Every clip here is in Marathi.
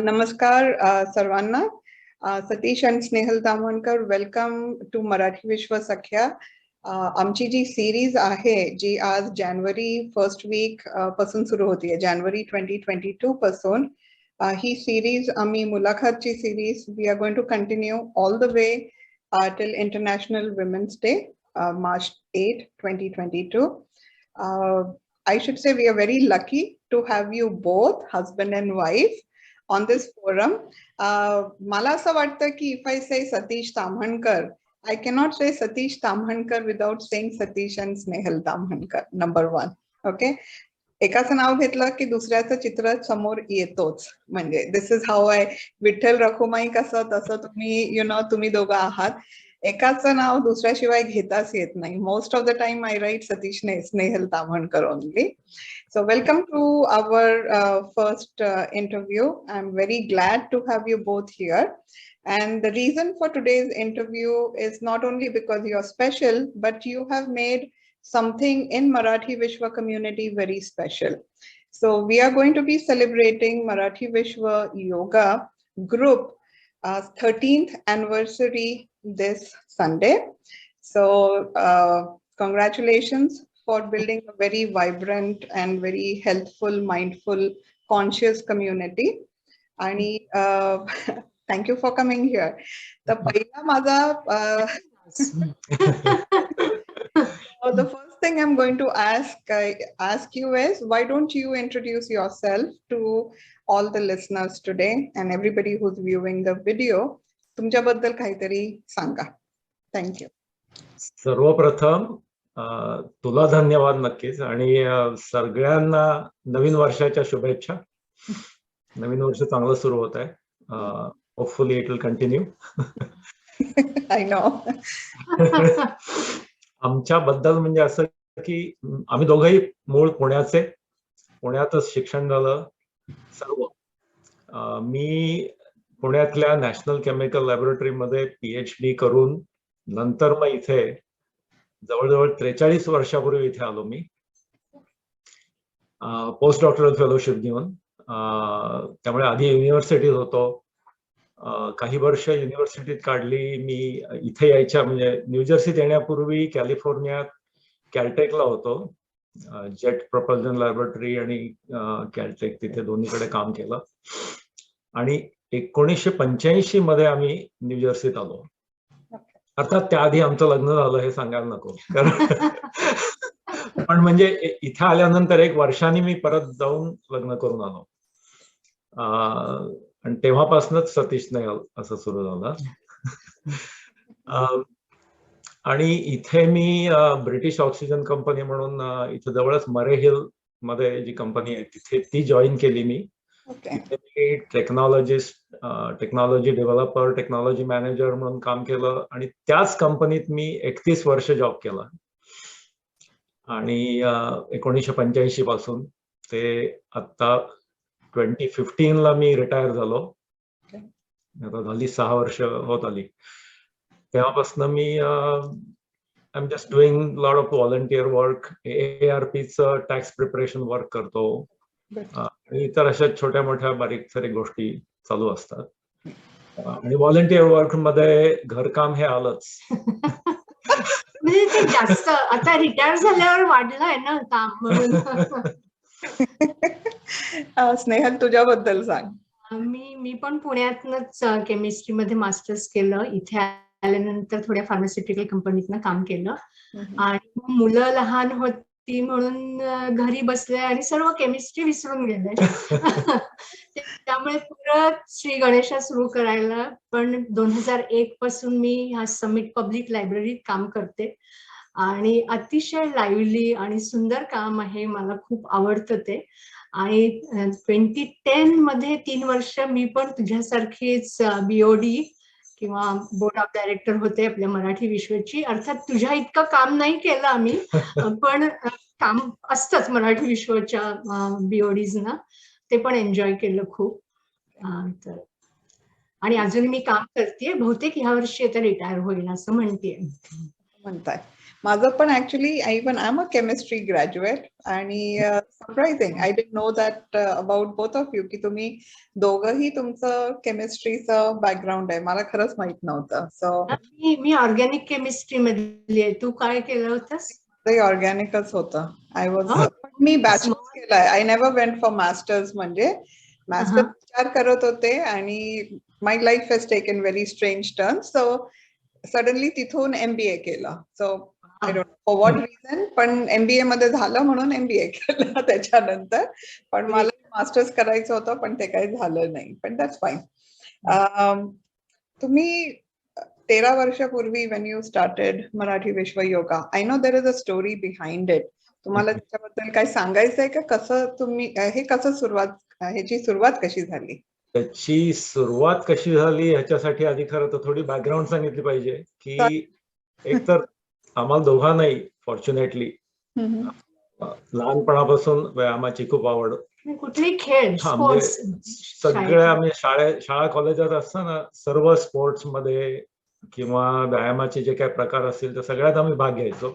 नमस्कार सर्वांना. सतीश आणि स्नेहल ताम्हणकर, वेलकम टू मराठी विश्व सख्या. आमची जी सिरीज आहे जी आज जानेवारी फर्स्ट वीक पासून सुरू होतीये, जानेवारी 2022 पासून. ही सिरीज आम्ही मुलाखतची series we are going to continue all the way till international women's day, March 8, 2022. I should say we are very lucky to have you both, husband and wife, on this forum. मला असं वाटतं की if I say Satish Tamhankar, I cannot say Satish Tamhankar without saying Satish and Snehal Tamhankar, number one. Okay. एकाचं नाव घेतलं की दुसऱ्याचं चित्र समोर येतोच. म्हणजे this is how I, Vitthal Rakhumai कसं तसं तुम्ही तुम्ही दोघं आहात. एकाचं नाव दुसऱ्याशिवाय घेताच येत नाही. Most of the time I write Satish Snehal Tamhankar only. So welcome to our first interview. I'm very glad to have you both here. And the reason for today's interview is not only because you're special, but you have made something in Marathi Vishwa community very special. So we are going to be celebrating Marathi Vishwa Yoga group 13th anniversary this Sunday. So congratulations for building a very vibrant and very healthful, mindful, conscious community. And thank you for coming here. The पहिला माझा the first thing I'm going to ask you is, why don't you introduce yourself to all the listeners today and everybody who's viewing the video? तुमच्याबद्दल काहीतरी सांगा. Thank you. सर्वप्रथम तुला धन्यवाद नक्कीच, आणि सगळ्यांना नवीन वर्षाच्या शुभेच्छा. नवीन वर्ष चांगलं सुरू होत आहे. Hopefully it will continue. I know. आमच्याबद्दल म्हणजे असं की आम्ही दोघंही मूळ पुण्याचे, पुण्यातच शिक्षण झालं सर्व. मी पुण्यातल्या नॅशनल केमिकल लॅबोरेटरीमध्ये PhD करून नंतर मग इथे जवळजवळ 43 वर्षापूर्वी इथे आलो मी, पोस्ट डॉक्टरल फेलोशिप घेऊन. त्यामुळे आधी युनिव्हर्सिटीत होतो, काही वर्ष युनिव्हर्सिटीत काढली मी. इथे यायच्या म्हणजे न्यूजर्सीत येण्यापूर्वी कॅलिफोर्नियात कॅलटेकला होतो, जेट प्रपल्जन लॅबोरेटरी आणि कॅलटेक, तिथे दोन्हीकडे काम केलं. आणि 1985 मध्ये आम्ही न्यूजर्सीत आलो. अर्थात त्याआधी आमचं लग्न झालं हे सांगायला नको, पण म्हणजे इथे आल्यानंतर 1 वर्षाने मी परत जाऊन लग्न करून आलो. आणि तेव्हापासूनच सतीश स्नेहल असं सुरू झालं. आणि इथे मी ब्रिटिश ऑक्सिजन कंपनी म्हणून इथे जवळच मरे हिल मध्ये जी कंपनी आहे तिथे ती जॉईन केली मी. Technologist, technology developer, technology manager म्हणून काम केलं. आणि त्याच कंपनीत मी 31 वर्ष जॉब केला. आणि 1985 पासून ते आता 2015 मी रिटायर झालो. आता झाली 6 वर्ष होत आली. तेव्हापासून मी I am just doing lot of volunteer work. AARPचं टॅक्स प्रिपरेशन वर्क करतो, आणि इतर अशा छोट्या मोठ्या बारीक सारीक गोष्टी चालू असतात. आणि व्हॉलंटियर वर्क मध्ये घरकाम हे आलंच. म्हणजे ते जास्त आता रिटायर झाल्यावर वाढलंय ना काम म्हणून. स्नेहल तुझ्याबद्दल सांग. मी पण पुण्यातनच केमिस्ट्री मध्ये मास्टर्स केलं. इथे आल्यानंतर थोड्या फार्मास्युटिकल कंपनीतनं काम केलं. आणि मुलं लहान होती म्हणून घरी बसले आणि सर्व केमिस्ट्री विसरून गेले. त्यामुळे परत श्री गणेशा सुरू करायला. पण 2001 पासून मी ह्या समिट पब्लिक लायब्ररीत काम करते. आणि अतिशय लाईव्हली आणि सुंदर काम आहे, मला खूप आवडतं ते. आणि 2010 मध्ये 3 वर्ष मी पण तुझ्यासारखीच BOD किंवा बोर्ड ऑफ डायरेक्टर होते आपल्या मराठी विश्वची. अर्थात तुझ्या इतकं काम नाही केलं आम्ही, पण काम असतंच मराठी विश्वच्या BODs ना, ते पण एन्जॉय केलं खूप. आणि अजून मी काम करतेय. बहुतेक ह्या वर्षी आता रिटायर होईल असं म्हणतेय. म्हणताय. माझं पण actually I am a chemistry graduate आणि surprising I didn't know that about both of you की तुम्ही दोघंही तुमचं केमिस्ट्रीचं बॅकग्राऊंड आहे. मला खरंच माहित नव्हतं. सो मी ऑर्गॅनिक केमिस्ट्री मधली आहे. तू काय केलं होतंस? ते ऑर्गॅनिकच होतं. आय वॉज हा? मी बॅचलर्स केलाय. I never went for masters. म्हणजे मास्टर्स विचार करत होते आणि my life has taken very strange turn. So suddenly तिथून MBA केलं. So I don't know for what reason, पण MBA मध्ये झालं म्हणून MBA केलं त्याच्यानंतर. पण मला मास्टर्स करायचं होतं पण ते काही झालं नाही. पण दॅट्स फाईन. तुम्ही 13 वर्षापूर्वी when you started Marathi Vishwa yoga, I know there is a story behind it. तुम्हाला त्याच्याबद्दल काय सांगायचंय का? कसं तुम्ही हे कसं ह्याची सुरुवात कशी झाली? त्याची सुरुवात कशी झाली ह्याच्यासाठी आधी खरं तर थोडी बॅकग्राऊंड सांगितली पाहिजे की एकतर आम्हाला दोघांनाही फॉर्च्युनेटली लहानपणापासून व्यायामाची खूप आवड. कुठलेही खेळ, सगळ्या आम्ही शाळा कॉलेजात असताना सर्व स्पोर्ट्स मध्ये किंवा व्यायामाचे जे काही प्रकार असतील त्या सगळ्यात आम्ही भाग घ्यायचो.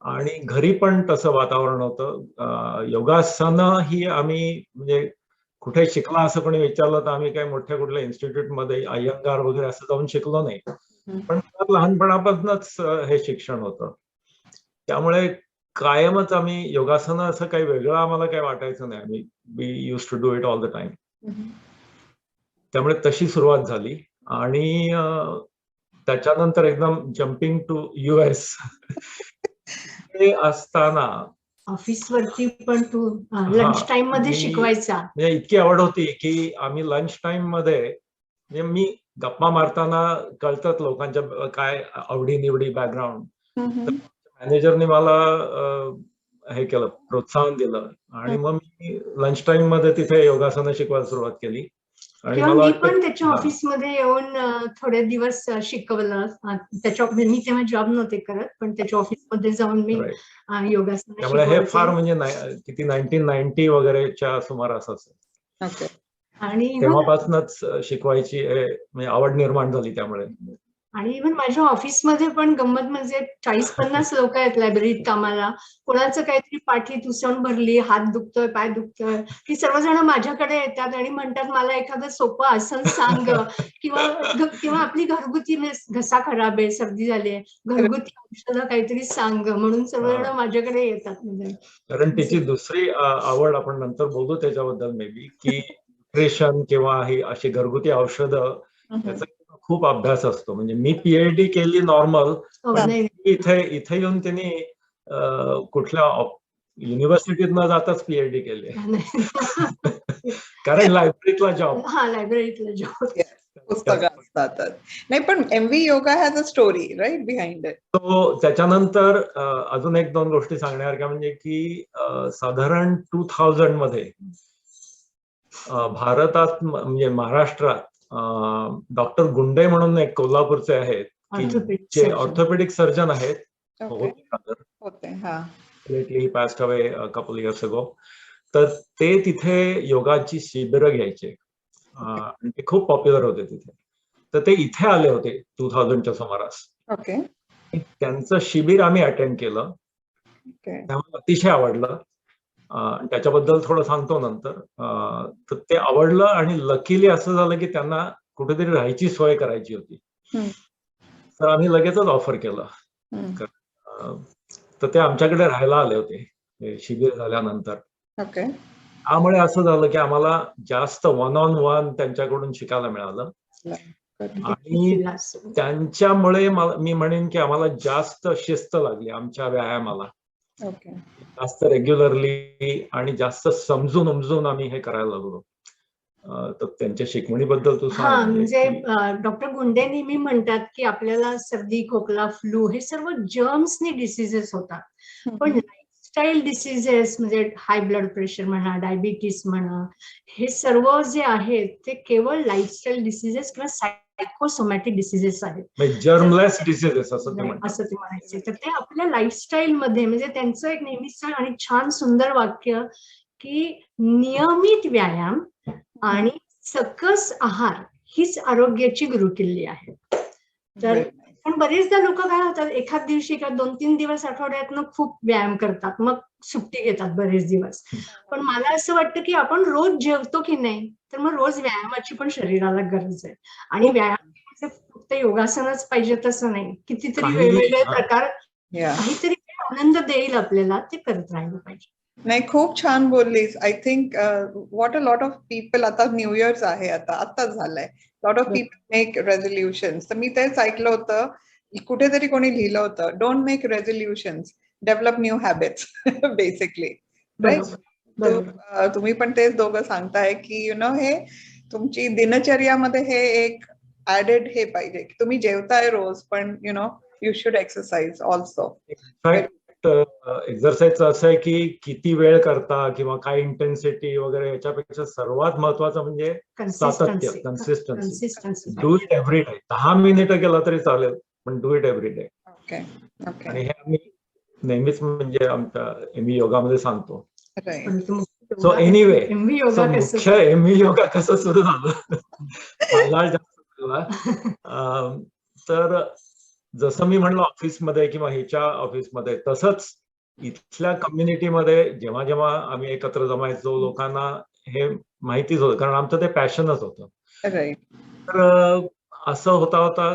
आणि घरी पण तसं वातावरण होतं. योगासनं ही आम्ही म्हणजे कुठे शिकला असं कोणी विचारलं तर आम्ही काही मोठ्या कुठल्या इन्स्टिट्यूट मध्ये अय्यंगार वगैरे असं जाऊन शिकलो नाही. पण लहानपणापासूनच हे शिक्षण होतं. त्यामुळे कायमच आम्ही योगासनं असं काही वेगळं आम्हाला काही वाटायचं नाही. We use to do it all the time. त्यामुळे तशी सुरुवात झाली आणि त्याच्यानंतर एकदम जम्पिंग टू US ते असताना ऑफिस वरती पण तू लंच टाइम मध्ये शिकवायचा. म्हणजे इतकी आवड होती की आम्ही लंच टाइम मध्ये म्हणजे मी गप्पा मारताना कळतात लोकांच्या काय आवडी निवडी बॅकग्राऊंड. मॅनेजरने मला हे केलं, प्रोत्साहन दिलं आणि मग मी लंच टाइम मध्ये तिथे योगासनं शिकवायला सुरुवात केली. आणि मी पण त्याच्या ऑफिसमध्ये येऊन थोडे दिवस शिकवलं. मी तेव्हा जॉब नव्हते करत पण त्याच्या ऑफिसमध्ये जाऊन मी योगासन. त्यामुळे हे फार म्हणजे किती 1990 वगैरेच्या सुमारास असेल. आणि तेव्हापासूनच शिकवायची म्हणजे आवड निर्माण झाली त्यामुळे. आणि इव्हन माझ्या ऑफिसमध्ये पण गंमत म्हणजे 40-50 लोक आहेत लायब्ररीत कामाला. कोणाचं काहीतरी पाठीत उसण भरली, हात दुखतोय, पाय दुखतोय, की सर्वजण माझ्याकडे येतात आणि म्हणतात मला एखादं सोपं आसन सांग किंवा आपली घरगुती घसा खराब आहे, सर्दी झाली आहे, घरगुती औषधं काहीतरी सांग म्हणून सर्वजण माझ्याकडे येतात. म्हणजे कारण तिची दुसरी आवड आपण नंतर बोलू त्याच्याबद्दल मे बी की न्यूट्रिशन किंवा ही अशी घरगुती औषधं त्याचा खूप अभ्यास असतो. म्हणजे मी PhD केली नॉर्मल, पण इथे येऊन त्यांनी कुठल्या युनिव्हर्सिटीत न जाताच PhD केली. कारण लायब्ररीतला जॉब. लायब्ररीतला जॉब. पुस्तकं असतातच. नाही पण MV Yoga has a story right behind it. तो त्याच्यानंतर अजून 1-2 गोष्टी सांगण्यासारख्या म्हणजे की साधारण 2000 मध्ये भारतात म्हणजे महाराष्ट्रात डॉक्टर गुंडे म्हणून एक कोल्हापूरचे आहेत की जे ऑर्थोपेडिक सर्जन आहेत. He passed away a couple years ago. तर ते तिथे योगाची शिबिरं घ्यायचे आणि ते खूप पॉप्युलर होते तिथे. तर ते इथे आले होते 2000च्या सुमारास. त्यांचं शिबिर आम्ही अटेंड केलं. त्यामुळे अतिशय आवडलं. त्याच्याबद्दल थोडं सांगतो नंतर. तर ते आवडलं आणि लकीली असं झालं की त्यांना कुठेतरी राहायची सोय करायची होती. तर आम्ही लगेचच ऑफर केलं. तर ते आमच्याकडे राहायला आले होते शिबिर झाल्यानंतर. त्यामुळे असं झालं की आम्हाला जास्त 1-on-1 त्यांच्याकडून शिकायला मिळालं. आणि त्यांच्यामुळे मी म्हणेन की आम्हाला जास्त शिस्त लागली आमच्या व्यायामाला. जास्त रेग्युलरली आणि जास्त समजून उमजून आम्ही हे करायला लागलो. तर त्यांच्या शिकवणीबद्दल तू सांग. म्हणजे डॉक्टर गुंडे नेहमी म्हणतात की आपल्याला सर्दी, खोकला, फ्लू हे सर्व जर्म्सनी डिसीजेस होतात. पण लाईफस्टाईल डिसीजेस म्हणजे हाय ब्लड प्रेशर म्हणा, डायबिटीस म्हणा, हे सर्व जे आहेत ते केवळ लाईफस्टाईल डिसीजेस किंवा सायकोसोमॅटिक डिसीजेस आहेत. जर्मलेस डिसीजेस असं ते म्हणायचे. तर ते आपल्या लाईफस्टाईल मध्ये म्हणजे त्यांचं एक नेहमीच आणि छान सुंदर वाक्य की नियमित व्यायाम आणि सकस आहार हीच आरोग्याची गुरुकिल्ली आहे. तर पण बरेचदा लोक काय होतात, एखाद दिवशी किंवा 2-3 दिवस आठवड्यातनं खूप व्यायाम करतात, मग सुट्टी घेतात बरेच दिवस. पण मला असं वाटतं की आपण रोज जेवतो की नाही, तर मग रोज व्यायामाची पण शरीराला गरज आहे. आणि व्यायाम म्हणजे फक्त योगासनच पाहिजे तसं नाही, कितीतरी वेगवेगळे प्रकार, काहीतरी आनंद देईल आपल्याला, ते करत राहिलं पाहिजे. नाही, खूप छान बोललीस. I think what a lot of people, आता न्यू इयर्स आहे, आताच झालंय, lot of people make resolutions. तर मी तेच ऐकलं होतं, कुठेतरी कोणी लिहिलं होतं, don't make resolutions, develop new habits basically, right? तुम्ही पण तेच दोघं सांगताय की हे तुमची दिनचर्यामध्ये हे एक ऍडेड हे पाहिजे की तुम्ही जेवताय रोज, पण you should exercise also. Exercise असं आहे की किती वेळ करता किंवा काय इंटेन्सिटी वगैरे, याच्यापेक्षा सर्वात महत्वाचं म्हणजे सातत्य, consistency. Do it every day. 10 मिनिटं केला तरी चालेल, पण डू इट एव्हरी डे. आणि हे आम्ही नेहमीच म्हणजे आमच्या एमई योगामध्ये सांगतो. सो एनिवे, मुख्य एमई योगा कसं सुरू झालं मला जास्त झाला. तर जसं मी म्हणलो ऑफिसमध्ये किंवा ह्याच्या ऑफिसमध्ये, तसंच इथल्या कम्युनिटीमध्ये जेव्हा जेव्हा आम्ही एकत्र जमायचो, लोकांना हे माहितीच होतं, कारण आमचं ते पॅशनच होतं. तर असं होता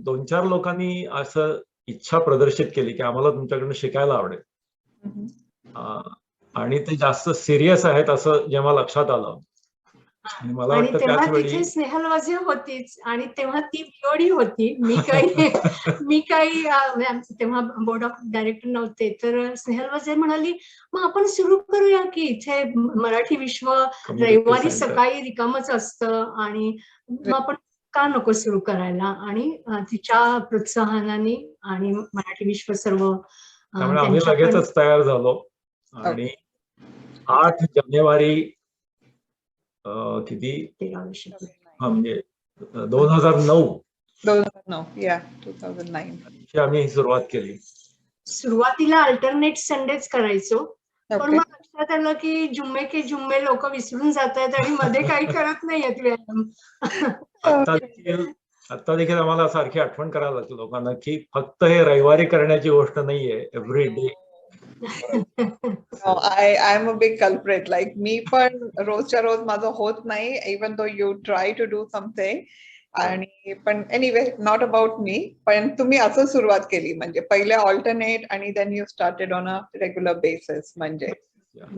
2-4 लोकांनी असं इच्छा प्रदर्शित केली की आम्हाला तुमच्याकडनं शिकायला आवडेल. आणि ते जास्त सिरियस आहेत असं जेव्हा लक्षात आलं, आणि मला वाटतं त्याच वेळी स्नेहल वझे होतीच, आणि तेव्हा ती बिओडी होती. मी काही तेव्हा बोर्ड ऑफ डायरेक्टर नव्हते, तर स्नेहल वझे म्हणाली, मग आपण सुरू करूया की इथे मराठी विश्व रविवारी सकाळी रिकामच असतं, आणि मग आपण का नको सुरू करायला. आणि तिच्या प्रोत्साहनाने आणि मराठी विश्व सर्व, त्यामुळे आम्ही लगेचच तयार झालो. आणि 8 जानेवारी किती म्हणजे 2009 आम्ही सुरुवात केली. सुरुवातीला अल्टरनेट संडेच करायचो, पण मग लक्षात आलं की जुम्मे के जुम्मे लोक विसरून जात आहेत आणि मध्ये काही करत नाहीयेत व्यायाम. आता देखील आम्हाला सारखी आठवण करायला लागते लोकांना की फक्त हे रविवारी करण्याची गोष्ट नाहीये, every day. I am a big culprit. Like मी पण रोजच्या रोज माझं होत नाही, even though you try to do something. आणि पण एनिवे, नॉट अबाउट मी. पण तुम्ही असं सुरुवात केली, म्हणजे पहिले ऑल्टरनेट आणि then you started on a regular basis. म्हणजे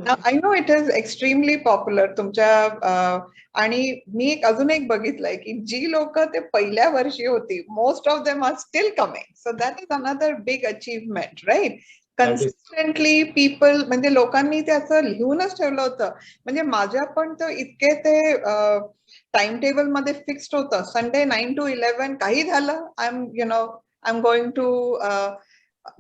I know it is extremely popular तुमच्या. आणि मी अजून एक बघितलंय की जी लोक ते पहिल्या वर्षी होती, most of them are still coming. So that is another big achievement, right? Consistently people, म्हणजे लोकांनी त्याचं लिहूनच ठेवलं होतं. म्हणजे माझ्या पण तर इतके ते टाइम टेबल मध्ये फिक्स्ड होतं, संडे 9 to 11, काही झालं I am going to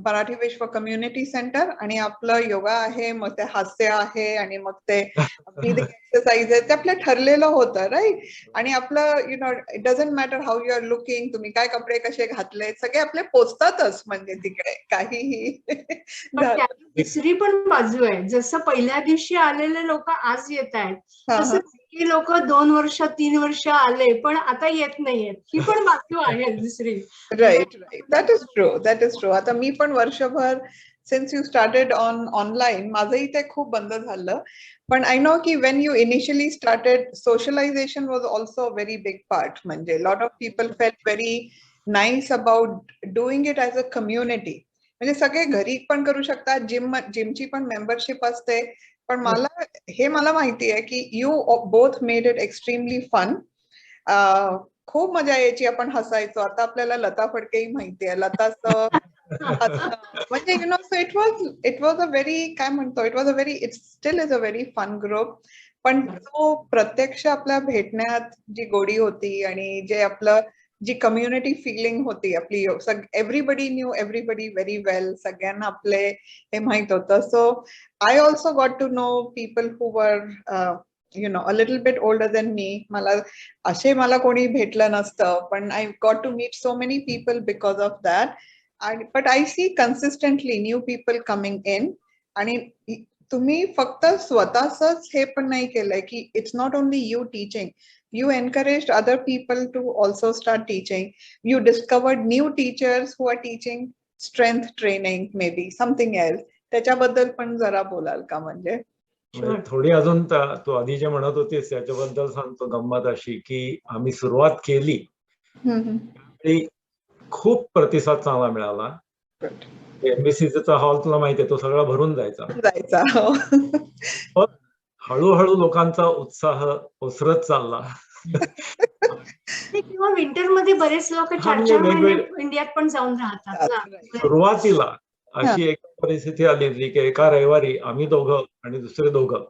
Marathi Vishwa community centre, आणि आपलं योगा आहे, मग ते हास्य आहे, आणि मग ते एक्सरसाइज आहे, ते आपलं ठरलेलं होतं, राईट? आणि आपलं it doesn't matter how you are looking, तुम्ही काय कपडे कसे घातले, सगळे आपले पोचतातच म्हणजे तिकडे काहीही. दुसरी पण बाजू आहे, जसं पहिल्या दिवशी आलेले लोक आज येत आहेत, तसं काही लोक 2 वर्ष 3 वर्ष आले पण आता येत नाहीयेत, ही पण बाजू आहे दुसरी. Right, that is true. आता मी पण वर्षभर, सिन्स यू स्टार्टेड ऑनलाईन, माझंही ते खूप बंद झालं. पण आय नो की when you initially started, socialization was also very big part. म्हणजे lot of people felt very nice about doing it as a community. म्हणजे सगळे घरी पण करू शकतात, जिमची पण मेंबरशिप असते. पण मला माहिती आहे की you both made it extremely fun. खूप मजा यायची, आपण हसायचो. आता आपल्याला लता फडकेही माहिती आहे, लताचं म्हणजे इट वॉज अ व्हेरी, काय म्हणतो, it still is a very fun group. पण तो प्रत्यक्ष आपल्या भेटण्यात जी गोडी होती, आणि जे आपलं जी कम्युनिटी फिलिंग होती आपली, everybody knew everybody very well, सगळ्यांना आपले हे माहित होतं. So I also got to know people who were a little bit older than me. मला कोणी भेटलं नसतं, पण I got to meet so many people because of that. But I see consistently new people coming in. आणि तुम्ही फक्त स्वतःच हे पण नाही केलंय की it's not only you teaching, you encouraged other people to also start teaching. You discovered new teachers who are teaching strength training, maybe something else. त्याच्याबद्दल पण जरा बोलाल का? म्हणजे थोडी अजून तू आधी जे म्हणत होतीस त्याच्याबद्दल सांगतो. गंमत अशी की आम्ही सुरुवात केली त्यावेळी खूप प्रतिसाद चांगला मिळाला. एमबीसीचा हॉल तुला माहितीये तो सगळा भरून जायचा. पण हळूहळू लोकांचा उत्साह ओसरत चालला. किंवा विंटर मध्ये बरेच लोक 4-4 महिने इंडियात पण जाऊन राहतात ना. सुरुवातीला अशी एक परिस्थिती आली होती की एका रविवारी आम्ही दोघं आणि दुसरे दोघं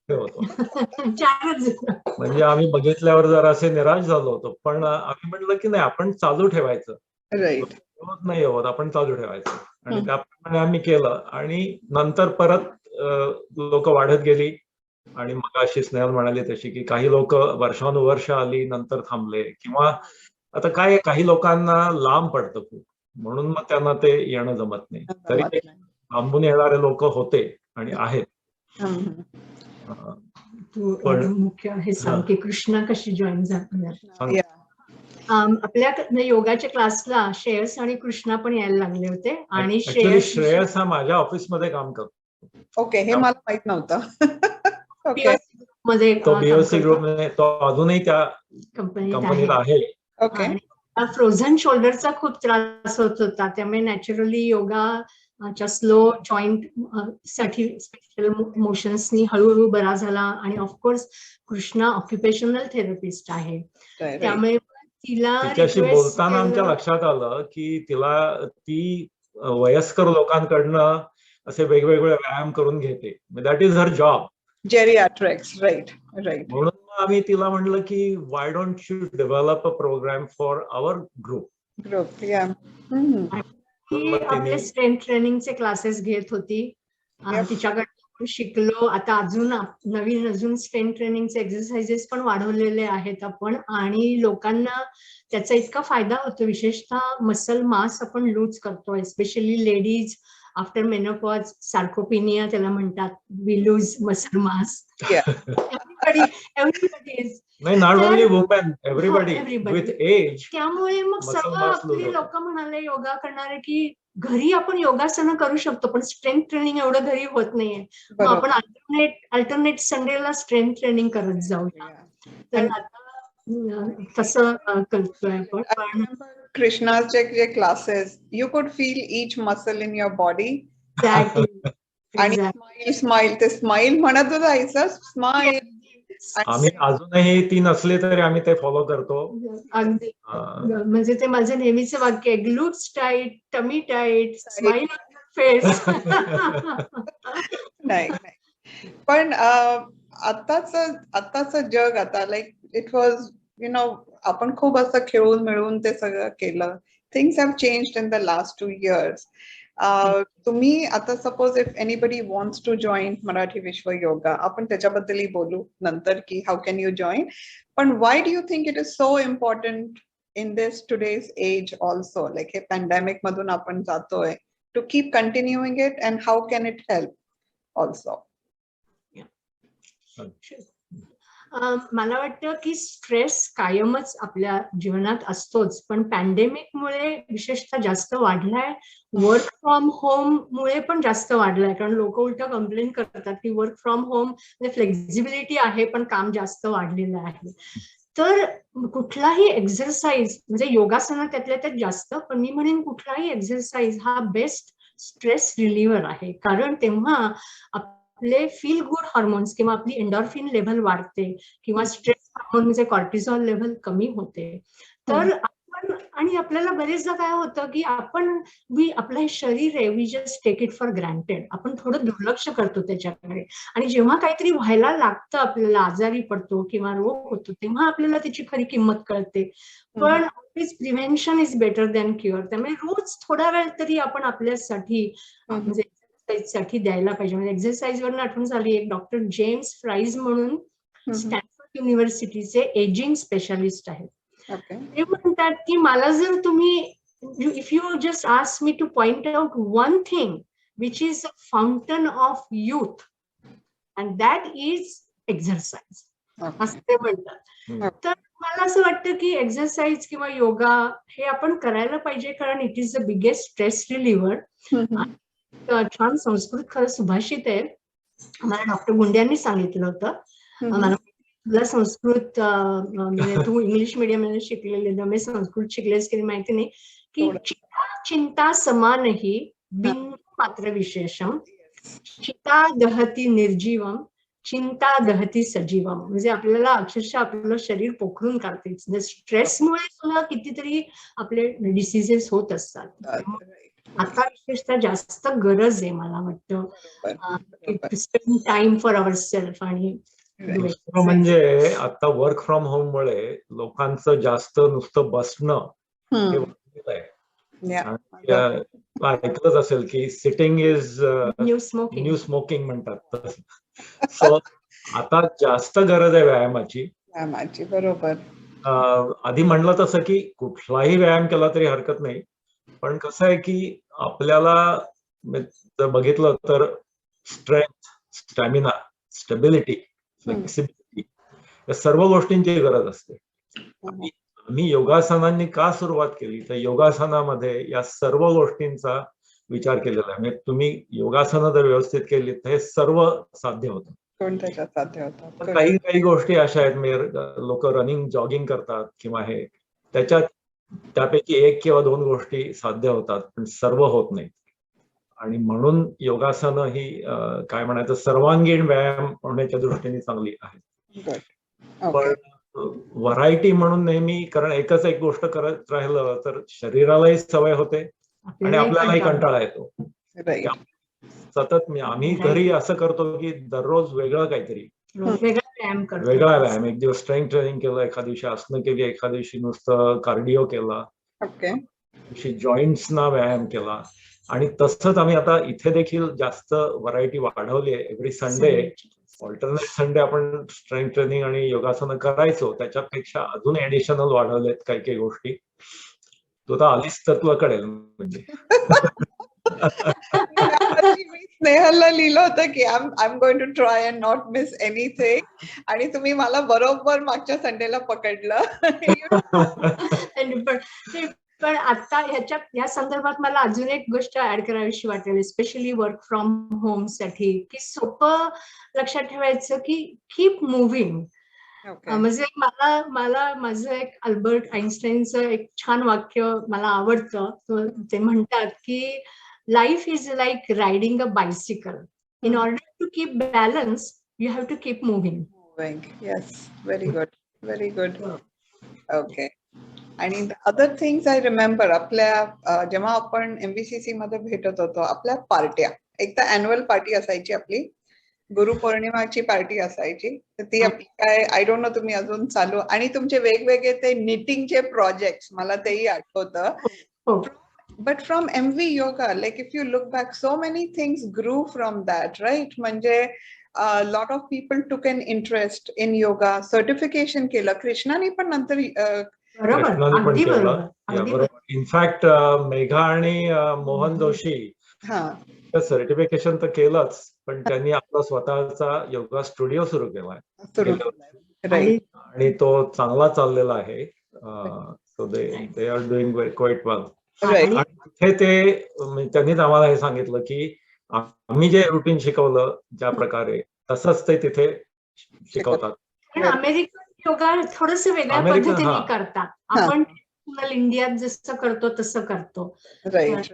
होतो. म्हणजे आम्ही बघितल्यावर जरा असे निराश झालो होतो. पण आम्ही म्हटलं की नाही, आपण चालू ठेवायचं. नाही होत, आपण चालू ठेवायचं. आणि त्याप्रमाणे आम्ही केलं. आणि नंतर परत लोक वाढत गेली. आणि मग अशी स्नेहल म्हणाली तशी की काही लोक वर्षानुवर्ष आली, नंतर थांबले. किंवा आता काय, काही लोकांना लांब पडतं खूप, म्हणून मग त्यांना ते येणं जमत नाही. तरी लांबून येणारे लोक होते आणि आहेत. तू मुख्य हे सांग की कृष्णा कशी जॉईन झाली. आपल्या योगाच्या क्लासला श्रेयस आणि कृष्णा पण यायला लागले होते. आणि श्रेयस हा माझ्या ऑफिसमध्ये काम करतो. ओके, हे मला माहित नव्हतं. मध्ये तो बीओसी ग्रुप मध्ये, तो अजूनही त्या कंपनीत आहे. ओके. फ्रोझन शोल्डरचा खूप त्रास होत होता, त्यामुळे नॅचरली योगाच्या स्लो जॉईंट साठी स्पेशल मोशन्सनी हळूहळू बरा झाला. आणि ऑफकोर्स कृष्णा ऑक्युपेशनल थेरपिस्ट आहे, त्यामुळे तिच्याशी बोलताना आमच्या लक्षात आलं की ती वयस्कर लोकांकडनं असे वेगवेगळे व्यायाम करून घेते. That is her job, geriatrics. Right. म्हणून आम्ही तिला म्हणलं की why don't you develop a programme for our group. आपले स्ट्रेंथ ट्रेनिंगचे क्लासेस घेत होती. तिच्याकडे शिकलो. आता अजून नवीन स्ट्रेंथ ट्रेनिंगचे एक्सरसाइजेस पण वाढवलेले आहेत आपण. आणि लोकांना त्याचा इतका फायदा होतो, विशेषतः मसल मास आपण लूज करतो, especially ladies after menopause, sarcopenia त्याला म्हणतात, वी लूज मसल मास. नाही, not only women, everybody with age. त्यामुळे मग सर्व आपली लोक म्हणाले योगा करणारे की घरी आपण योगासनं करू शकतो, पण स्ट्रेंथ ट्रेनिंग एवढं घरी होत नाहीये. मग आपण अल्टरनेट संडेला स्ट्रेंथ ट्रेनिंग करत जाऊया. तर आता तसं करतोय आपण. कृष्णाचे जे क्लासेस, यू कुड feel each muscle in your body. आणि स्माइल, ते स्माइल म्हणत जायचं, स्माइल. आम्ही अजूनही ती नसली तरी आम्ही ते फॉलो करतो. अगदी, म्हणजे ते माझं नेहमीचं वाक्य आहे, glutes tight, tummy tight, smile on face. नाही, पण आताच जग आता लाईक इट वॉज आपण खूप असं खेळून मिळून ते सगळं केलं. Things have changed in the last 2 years. तुम्ही आता suppose if anybody wants to join Marathi Vishwa Yoga, आपण त्याच्याबद्दलही बोलू नंतर की हाऊ कॅन यू जॉईन. पण why do you think it is so important in this today's age also, like हे पॅन्डेमिक मधून आपण जातोय, to keep continuing it, and how can it help also? मला वाटतं की स्ट्रेस कायमच आपल्या जीवनात असतोच, पण पॅन्डेमिकमुळे विशेषतः जास्त वाढलाय. वर्क फ्रॉम होम मुळे पण जास्त वाढलाय, कारण लोक उलट कंप्लेन करतात की वर्क फ्रॉम होम म्हणजे फ्लेक्झिबिलिटी आहे पण काम जास्त वाढलेलं आहे. तर कुठलाही एक्सरसाइज, म्हणजे योगासना त्यातल्या त्यात जास्त, पण मी म्हणेन कुठलाही एक्सरसाइज हा बेस्ट स्ट्रेस रिलीव्हर आहे. कारण तेव्हा आपले फील गुड हार्मोन्स किंवा आपली एंडॉर्फिन लेव्हल वाढते, किंवा स्ट्रेस हार्मोन म्हणजे कॉर्टिसॉल लेव्हल कमी होते. तर आपण, आणि आपल्याला बरेचदा काय होतं की आपलं हे शरीर आहे, we just take it for granted. आपण थोडं दुर्लक्ष करतो त्याच्याकडे, आणि जेव्हा काहीतरी व्हायला लागतं, आपल्याला आजारी पडतो किंवा रोग होतो, तेव्हा आपल्याला त्याची खरी किंमत कळते. पण prevention is better than cure. त्यामुळे रोज थोडा वेळ तरी आपण आपल्यासाठी म्हणजे साठी द्यायला पाहिजे. म्हणजे एक्सरसाइज वरून आठवण झाली, एक डॉक्टर जेम्स फ्राईज म्हणून स्टॅनफोर्ड युनिव्हर्सिटीचे एजिंग स्पेशालिस्ट आहेत. ते म्हणतात की मला जर तुम्ही, if you just ask me two point out one thing which is a fountain of youth, and that is exercise. असं ते म्हणतात. तर मला असं वाटतं की एक्सरसाइज किंवा योगा हे आपण करायला पाहिजे, कारण it is the biggest stress reliever. छान संस्कृत खरं सुभाषित आहे. मला डॉक्टर गुंड्यांनी सांगितलं होतं. मला तुला संस्कृत म्हणजे तू इंग्लिश मीडियम मध्ये शिकलेली, मी संस्कृत शिकलेस की माहिती नाही, की चिंता समानही बिंदू मात्र विशेषम, चिता दहती निर्जीवम, चिंता दहती सजीवम. म्हणजे आपल्याला अक्षरशः आपलं शरीर पोखरून काढते. स्ट्रेसमुळे सुद्धा कितीतरी आपले डिसीजेस होत असतात. आता विशेषतः जास्त गरज आहे मला वाटतं spend time for our self. आणि म्हणजे आता वर्क फ्रॉम होम मुळे लोकांचं जास्त नुसतं बसणं हे वाढलेलं आहे. ऐकलंच असेल की सिटिंग इज न्यू स्मोकिंग म्हणतात. सो आता जास्त गरज आहे व्यायामाची. बरोबर. आधी म्हणलं तसं की कुठलाही व्यायाम केला तरी हरकत नाही, पण कसं आहे की आपल्याला जर बघितलं तर स्ट्रेंथ, स्टॅमिना, स्टेबिलिटी, फ्लेक्सिबिलिटी या सर्व गोष्टींची गरज असते. आम्ही योगासनांनी का सुरुवात केली तर योगासनामध्ये या सर्व गोष्टींचा विचार केलेला आहे. म्हणजे तुम्ही योगासनं जर व्यवस्थित केली तर हे सर्व साध्य होतं. काही काही गोष्टी अशा आहेत, म्हणजे लोक रनिंग जॉगिंग करतात किंवा हे, त्यापैकी एक किंवा दोन गोष्टी साध्य होतात पण सर्व होत नाही. आणि म्हणून योगासनं ही काय म्हणायचं सर्वांगीण व्यायाम होण्याच्या दृष्टीने चांगली आहे. पण व्हरायटी म्हणून नेहमी, कारण एकच एक गोष्ट करत राहिलं तर शरीरालाही सवय होते आणि आपल्यालाही कंटाळा येतो. सतत आम्ही घरी असं करतो की दररोज वेगळं काहीतरी, वेगळा व्यायाम. एक दिवस स्ट्रेंथ ट्रेनिंग केलं, एका दिवशी आसनं केली, एका दिवशी नुसतं कार्डिओ केला, दिवशी जॉईंट्सना व्यायाम केला. आणि तसंच आम्ही आता इथे देखील जास्त व्हरायटी वाढवली आहे. एव्हरी संडे, ऑल्टरनेट संडे आपण स्ट्रेंथ ट्रेनिंग आणि योगासनं करायचो, त्याच्यापेक्षा अजून ऍडिशनल वाढवलेत काही काही गोष्टी. तू तर आलीस तर तुला कळेल. म्हणजे स्नेहलला लिहिलं होतं की I am going to try and not miss anything, आणि तुम्ही मला बरोबर मागच्या संडेला पकडलं. पण आता या संदर्भात मला अजून एक गोष्ट ऍड करावीशी वाटेल, स्पेशली वर्क फ्रॉम होम साठी, की सोपं लक्षात ठेवायचं की कीप मुव्हिंग. म्हणजे मला माझं एक अल्बर्ट आईन्स्टाईनचं एक छान वाक्य मला आवडतं. ते म्हणतात की life is like riding a bicycle. In order to keep balance you have to keep moving. Yes, very good, very good. Okay. आणि अदर थिंग्स आय रिमेंबर, आपल्या जेव्हा आपण MVCC मध्ये भेटत होतो, आपल्या पार्ट्या, एक तर अॅन्युअल पार्टी असायची आपली, गुरुपौर्णिमाची पार्टी असायची, तर ती आपली काय आय डोंट नो तुम्ही अजून चालू, आणि तुमचे वेगवेगळे ते निटिंगचे प्रोजेक्ट्स मला तेही आठवतं. But from MV yoga, like if you look back, so many things grew from that, right? म्हणजे lot of people took an interest in yoga, certification केलं कृष्णाने पण नंतर. पण केलं. इनफॅक्ट मेघा आणि मोहन जोशी सर्टिफिकेशन तर केलंच, पण त्यांनी आपला स्वतःचा योगा स्टुडिओ सुरू केलाय आणि तो चांगला चाललेला आहे. So they are doing quite well. त्यांनीच आम्हाला हे सांगितलं की आम्ही जे रुटीन शिकवलं ज्या प्रकारे, तसंच ते तिथे शिकवतात. अमेरिकन योगा थोडस वेगळ्या पद्धतीने करतात, आपण इंडियात जसं करतो तसं करतो. Right,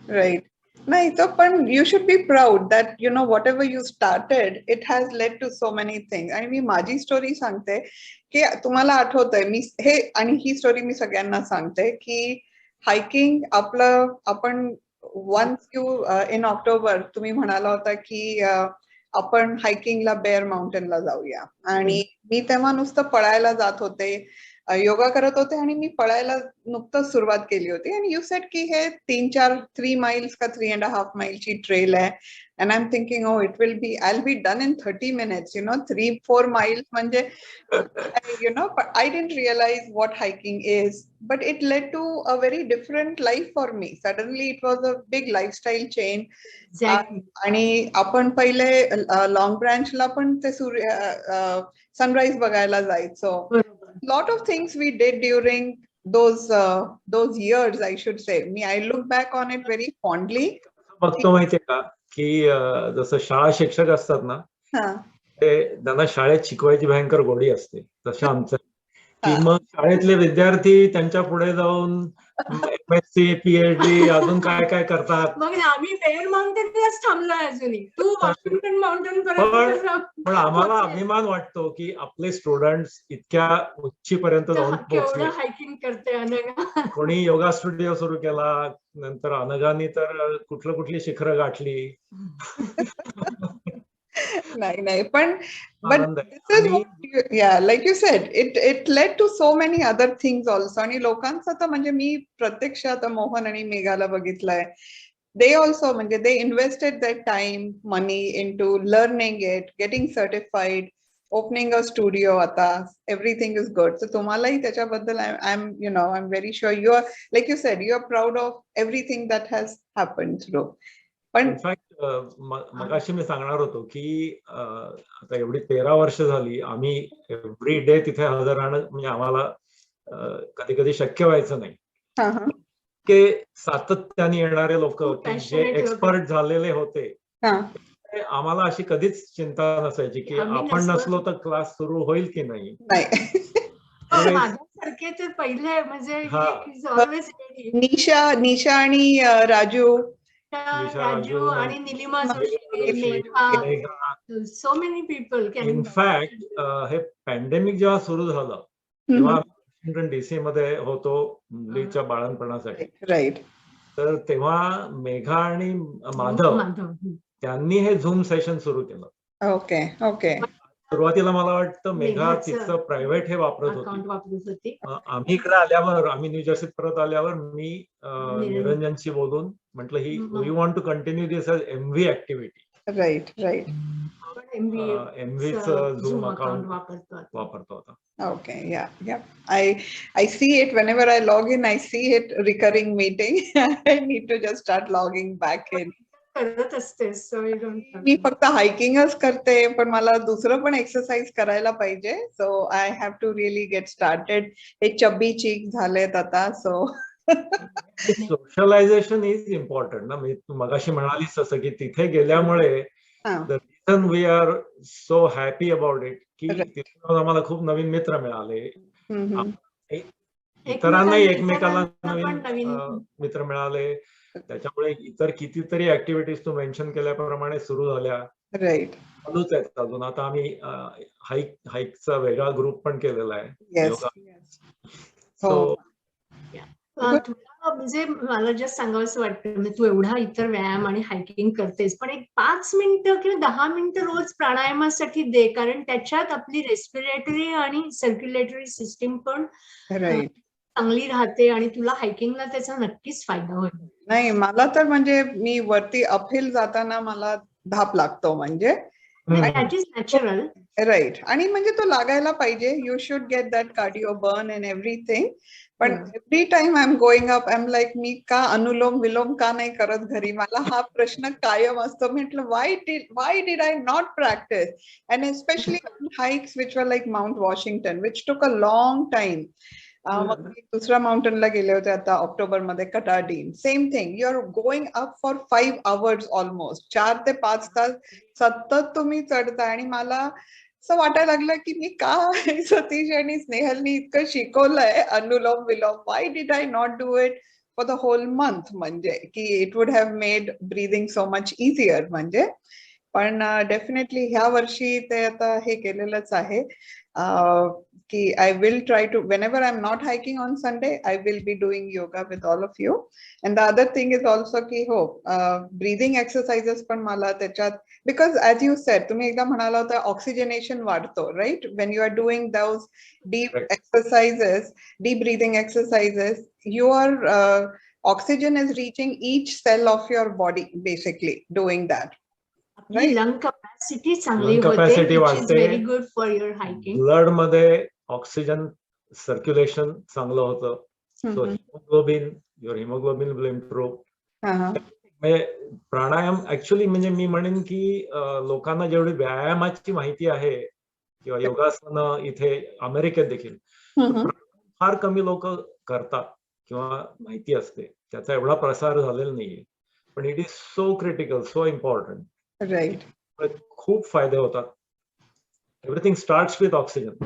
right. नाही तो, पण you should be proud that you know whatever you started it has led to so many things. आणि मी माझी स्टोरी सांगते की तुम्हाला आठवतंय, मी हे, आणि ही स्टोरी मी सगळ्यांना सांगते की हायकिंग आपलं, आपण वन्स इन ऑक्टोबर तुम्ही म्हणाला होता की आपण हायकिंगला बेअर माउंटेनला जाऊया, आणि मी तेव्हा नुसतं पळायला जात होते. योगा करत होते आणि मी पळायला नुकतंच सुरुवात केली होती आणि यू सेड की हे 3 miles का 3.5 mileची ट्रेल आहे and I'm thinking, oh, I'll be done in 30 minutes, 3-4 miles म्हणजे but I didn't realize what hiking is, but it led to a very different life for me. Suddenly it was a big lifestyle change. Exactly. आणि आपण पहिले लॉंग ब्रांचला पण ते सनराईज बघायला जायचो. Lot of things we did during those years, I should say. I look back on it very fondly. बघतो माहितीये का की जसं शाळा शिक्षक असतात ना, ते त्यांना शाळेत शिकवायची भयंकर गोडी असते, तसं आमचं की मग शाळेतले विद्यार्थी त्यांच्या पुढे जाऊन MSc PhD अजून काय काय करतात. मग आम्ही बेअर माउंटेनलाच थांबलोय अजूनही. तू वॉशिंग्टन माउंटेन पण आम्हाला अभिमान वाटतो की आपले स्टुडंट्स इतक्या उंचीपर्यंत जाऊन पोहोचले. हायकिंग करते अनघा. कोणी योगा स्टुडिओ सुरू केला, नंतर अनघानी तर कुठली शिखरं गाठली. नाही पण but this is what like you said, it led to so many other things also. आणि लोकांचं तर म्हणजे मी प्रत्यक्ष आता मोहन आणि मेघाला बघितलंय, they also म्हणजे they invested their time, money into learning it, getting certified, opening a studio. आता everything is good. So तुम्हालाही त्याच्याबद्दल I'm very sure you are, like you said, you are proud of everything that has happened through. पण इनफॅक्ट मगाशी मी सांगणार होतो की आता एवढी 13 वर्ष झाली, आम्ही एव्हरी डे तिथे हजर राहणं म्हणजे आम्हाला कधी कधी शक्य व्हायचं नाही. की सातत्याने येणारे लोक जे एक्सपर्ट झालेले होते, आम्हाला अशी कधीच चिंता नसायची की आपण नसलो तर क्लास सुरू होईल की नाही. माझ्यासारखे तर पहिले म्हणजे निशा आणि राजू आणि Nilima Joshi, so many people. In fact हे पॅन्डेमिक जेव्हा सुरू झालं तेव्हा वॉशिंग्टन DC मध्ये होतो मुलीच्या बाळंतपणासाठी. राईट. तर तेव्हा मेघा आणि माधव त्यांनी हे झूम सेशन सुरू केलं. ओके. सुरुवातीला मला वाटतं मेघा तिचं प्रायव्हेट हे वापरत होती. आम्ही इकडे आल्यावर, आम्ही न्यूजर्सीत परत आल्यावर मी निरंजनशी बोलून म्हटलं we want to continue this as MV activity. Right. MVचं झूम अकाउंट वापरतो आता. Okay, yeah. I see it whenever I log in. I see it recurring meeting. I need to just start logging back in. करत असतेस. मी फक्त हायकिंगच करते, पण मला दुसरं पण एक्सरसाइज करायला पाहिजे. So I have to really get started. हे चब्बी चीक झालेत आता. सो सोशलायझेशन इज इम्पॉर्टंट ना. मी मगाशी म्हणालीस तसं की तिथे गेल्यामुळे the reason we are so happy about it की तिथे आम्हाला खूप नवीन मित्र मिळाले, इतरांनाही एकमेकाला नवीन मित्र मिळाले. त्याच्यामुळे इतर कितीतरी ऍक्टिव्हिटीज तू मेन्शन केल्याप्रमाणे सुरू झाल्या. राईट. चालूच आहेत अजून. आता आम्ही हाईकचा वेगळा ग्रुप पण केलेला आहे. हो. तुला म्हणजे मला जस्ट सांगावंसं वाटतं, म्हणजे तू एवढा इतर व्यायाम आणि हायकिंग करतेस, पण एक 5 मिनिटं किंवा 10 मिनिटं रोज प्राणायामासाठी दे, कारण त्याच्यात आपली रेस्पिरेटरी आणि सर्क्युलेटरी सिस्टीम पण चांगली राहते आणि तुला हायकिंगला त्याचा नक्कीच फायदा होईल. नाही, मला तर म्हणजे मी वरती अपहिल जाताना मला धाप लागतो म्हणजे. That is natural. राईट. आणि म्हणजे तो लागायला पाहिजे. You should get that cardio burn and everything. पण every time I am going up, I am like मी का अनुलोम विलोम का नाही करत घरी. मला हा प्रश्न कायम असतो. म्हटलं why did I not practice, and especially hikes which were like Mount Washington, which took a long time. मग मी दुसऱ्या माउंटेनला गेले होते आता ऑक्टोबर मध्ये, Katahdin. Same thing, you are going up for 5 hours almost. 4 ते 5 तास सतत तुम्ही चढताय. आणि मला असं वाटायला लागलं की मी का सतीश आणि स्नेहलनी इतकं शिकवलंय अनुलोम विलोम, why did I not do it for the whole month, म्हणजे की it would have made breathing so much easier म्हणजे. पण डेफिनेटली ह्या वर्षी ते आता हे केलेलंच आहे. ki I will try to, whenever I'm not hiking on Sunday, I will be doing yoga with all of you. And the other thing is also ki breathing exercises पण मला त्याच्यात, because as you said, तुम्ही एकदा म्हणाला होता oxygenation वाढतो, right? When you are doing those deep exercises, deep breathing exercises, your oxygen is reaching each cell of your body, basically doing that. आपली लंग कॅपॅसिटी चांगली Lung होते, capacity which is वाढते. very good for your hiking. Blood मध्ये ऑक्सिजन सर्क्युलेशन चांगलं होतं. So your haemoglobin will improve. म्हणजे प्राणायाम ऍक्च्युअली म्हणजे मी म्हणेन की लोकांना जेवढी व्यायामाची माहिती आहे किंवा योगासनं इथे अमेरिकेत देखील फार कमी लोक करतात किंवा माहिती असते, त्याचा एवढा प्रसार झालेला नाहीये. पण it is so critical, so important. Right. खूप फायदे होतात. Everything starts with oxygen.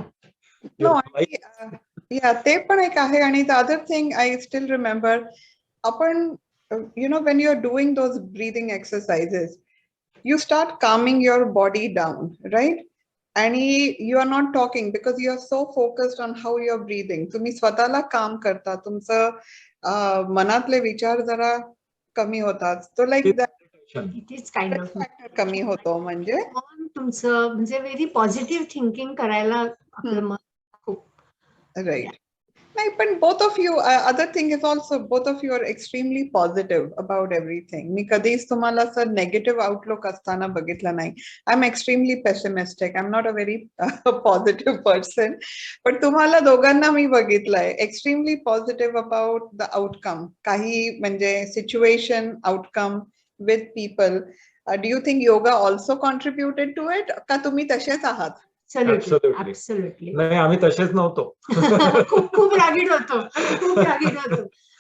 ते पण एक आहे. आणि the other thing I still remember, आपण when you're doing those breathing exercises, you start calming your body down, right? And you are not talking because you are so focused on how you're breathing. तुम्ही स्वतःला काम करता, तुमचं मनातले विचार जरा कमी होतात. तो like it is kind of कमी होतो. म्हणजे तुमचं म्हणजे व्हेरी पॉझिटिव्ह थिंकिंग करायला आपलं मन खूप. राईट. नाही, पण both of you, other thing is also both of you are extremely positive about everything. मी कधीच तुम्हाला असं नेगेटिव्ह आउटलुक असताना बघितलं नाही. I am extremely pessimistic. I am not a very positive person. पण तुम्हाला दोघांना मी बघितलंय extremely positive about the outcome. काही म्हणजे situation, outcome with people. Do you think yoga also contributed to it, का तुम्ही तसेच आहात? Absolutely. नाही, आम्ही तसेच नव्हतो. खूप रागीट होतो.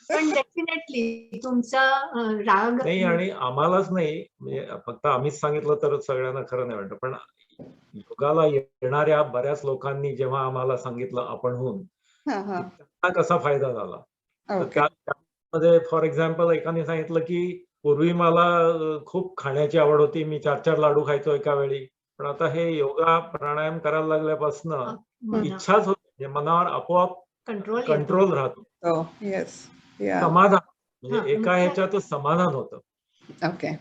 पण डेफिनेटली तुमचा राग नाही, आणि आम्हालाच नाही, म्हणजे फक्त आम्हीच सांगितलं तर सगळ्यांना खरं नाही वाटत, पण योगाला येणाऱ्या बऱ्याच लोकांनी जेव्हा आम्हाला सांगितलं आपणहून, त्यांना कसा फायदा झाला. तर त्यामध्ये फॉर एक्झाम्पल एकाने सांगितलं की पूर्वी मला खूप खाण्याची आवड होती, मी 4-4 लाडू खायचो एका वेळी, पण आता हे योगा प्राणायाम करायला लागल्यापासून इच्छाच होती, मनावर आपोआप कंट्रोल राहतो. समाधान, म्हणजे एका ह्याच्यातच समाधान होतं. Okay.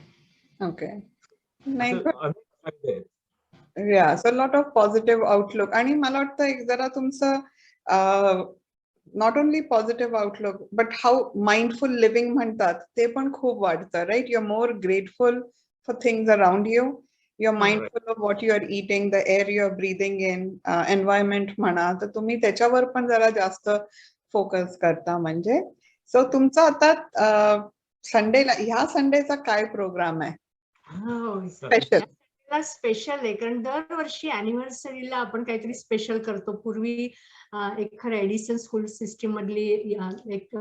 So lot of positive outlook. आणि मला वाटतं एक जरा तुमचं not only positive outlook but how mindful living म्हणतात ते पण खूप वाढतं, right? You are more grateful for things around you. You're mindful of what you are eating, the air you're breathing in, environment म्हणा, तर तुम्ही त्याच्यावर पण जरा जास्त फोकस करता. म्हणजे सो तुमचा आता संडेला, ह्या संडेचा काय प्रोग्राम आहे? स्पेशल आहे, कारण दरवर्षी अॅनिव्हर्सरीला आपण काहीतरी स्पेशल करतो. पूर्वी एक खरं एडिसन स्कूल सिस्टीम मधली एक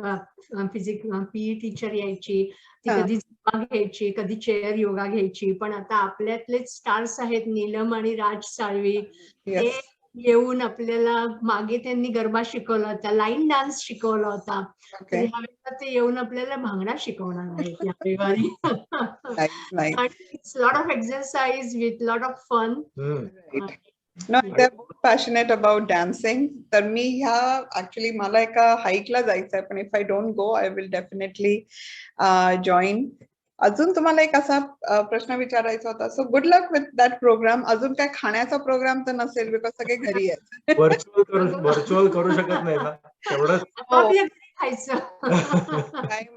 पीई टीचर यायची, ती कधी झुंबा घ्यायची, कधी चेअर योगा घ्यायची. पण आता आपल्यातलेच स्टार्स आहेत नीलम आणि राज साळवी, ते येऊन आपल्याला मागे त्यांनी गरबा शिकवला होता, लाईन डान्स शिकवला होता. ह्यावेळेला ते येऊन आपल्याला भांगडा शिकवणार आहेत या रविवारी. Lot of exercise with lot of fun. No, they're both passionate about dancing. तर मी ह्या ऍक्च्युली मला एका हाईकला जायचंय, पण if I don't go I will definitely join. अजून तुम्हाला एक असा प्रश्न विचारायचा होता. So good luck with that program. अजून काय खाण्याचा प्रोग्राम तर नसेल, बिकॉज सगळे घरी आहेत. व्हर्च्युअल करू शकत नाही ना तेवढं.